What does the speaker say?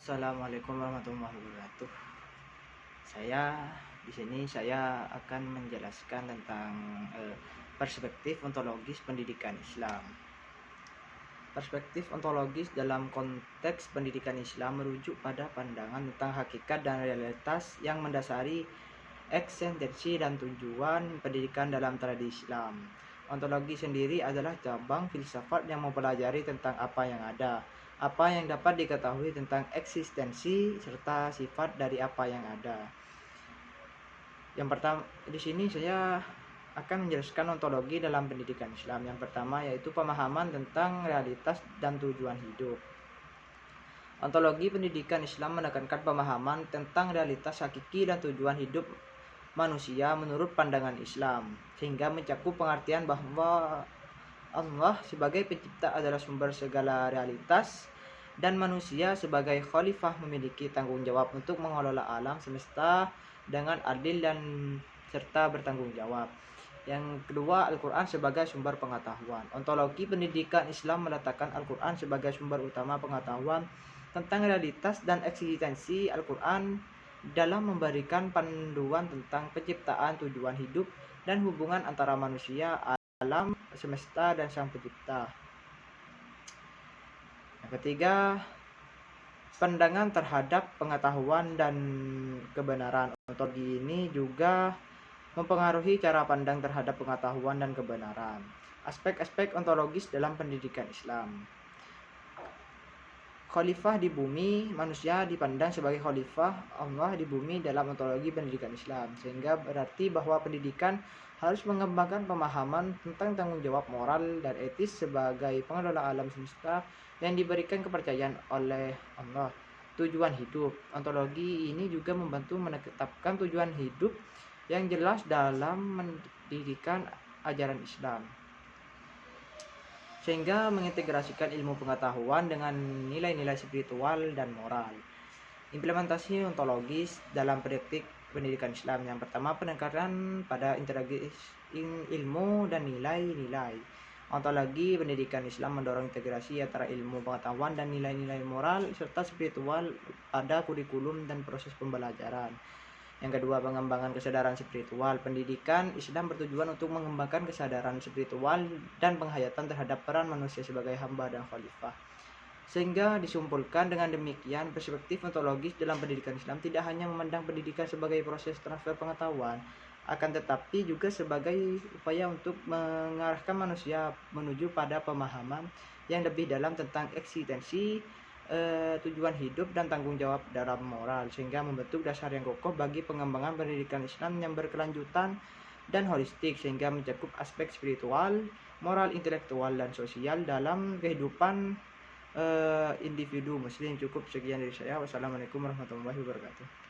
Assalamualaikum warahmatullahi wabarakatuh. Saya akan menjelaskan tentang perspektif ontologis pendidikan Islam. Perspektif ontologis dalam konteks pendidikan Islam merujuk pada pandangan tentang hakikat dan realitas yang mendasari eksistensi dan tujuan pendidikan dalam tradisi Islam. Ontologi sendiri adalah cabang filsafat yang mempelajari tentang apa yang ada, apa yang dapat diketahui tentang eksistensi serta sifat dari apa yang ada. Yang pertama, di sini saya akan menjelaskan ontologi dalam pendidikan Islam. Yang pertama yaitu pemahaman tentang realitas dan tujuan hidup. Ontologi pendidikan Islam menekankan pemahaman tentang realitas hakiki dan tujuan hidup manusia menurut pandangan Islam, sehingga mencakup pengertian bahwa Allah sebagai pencipta adalah sumber segala realitas dan manusia sebagai khalifah memiliki tanggung jawab untuk mengelola alam semesta dengan adil dan serta bertanggung jawab. Yang kedua, Al-Quran sebagai sumber pengetahuan. Ontologi pendidikan Islam meletakkan Al-Quran sebagai sumber utama pengetahuan tentang realitas dan eksistensi. Al-Quran dalam memberikan panduan tentang penciptaan, tujuan hidup, dan hubungan antara manusia, alam semesta, dan sang pencipta. Yang ketiga, pandangan terhadap pengetahuan dan kebenaran. Ontologi ini juga mempengaruhi cara pandang terhadap pengetahuan dan kebenaran. Aspek-aspek ontologis dalam pendidikan Islam. Khalifah di bumi, manusia dipandang sebagai khalifah Allah di bumi dalam ontologi pendidikan Islam, sehingga berarti bahwa pendidikan harus mengembangkan pemahaman tentang tanggung jawab moral dan etis sebagai pengelola alam semesta yang diberikan kepercayaan oleh Allah. Tujuan hidup. Ontologi ini juga membantu menetapkan tujuan hidup yang jelas dalam pendidikan ajaran Islam, sehingga mengintegrasikan ilmu pengetahuan dengan nilai-nilai spiritual dan moral. Implementasi ontologis dalam praktik pendidikan Islam. Yang pertama, penekanan pada integrasi ilmu dan nilai-nilai. Ontologi pendidikan Islam mendorong integrasi antara ilmu pengetahuan dan nilai-nilai moral serta spiritual pada kurikulum dan proses pembelajaran. Yang kedua, pengembangan kesadaran spiritual. Pendidikan Islam bertujuan untuk mengembangkan kesadaran spiritual dan penghayatan terhadap peran manusia sebagai hamba dan khalifah. Sehingga disimpulkan dengan demikian, perspektif ontologis dalam pendidikan Islam tidak hanya memandang pendidikan sebagai proses transfer pengetahuan, akan tetapi juga sebagai upaya untuk mengarahkan manusia menuju pada pemahaman yang lebih dalam tentang eksistensi, tujuan hidup, dan tanggung jawab dalam moral, sehingga membentuk dasar yang kokoh bagi pengembangan pendidikan Islam yang berkelanjutan dan holistik, sehingga mencakup aspek spiritual, moral, intelektual, dan sosial dalam kehidupan individu muslim. Cukup sekian dari saya. Wassalamualaikum warahmatullahi wabarakatuh.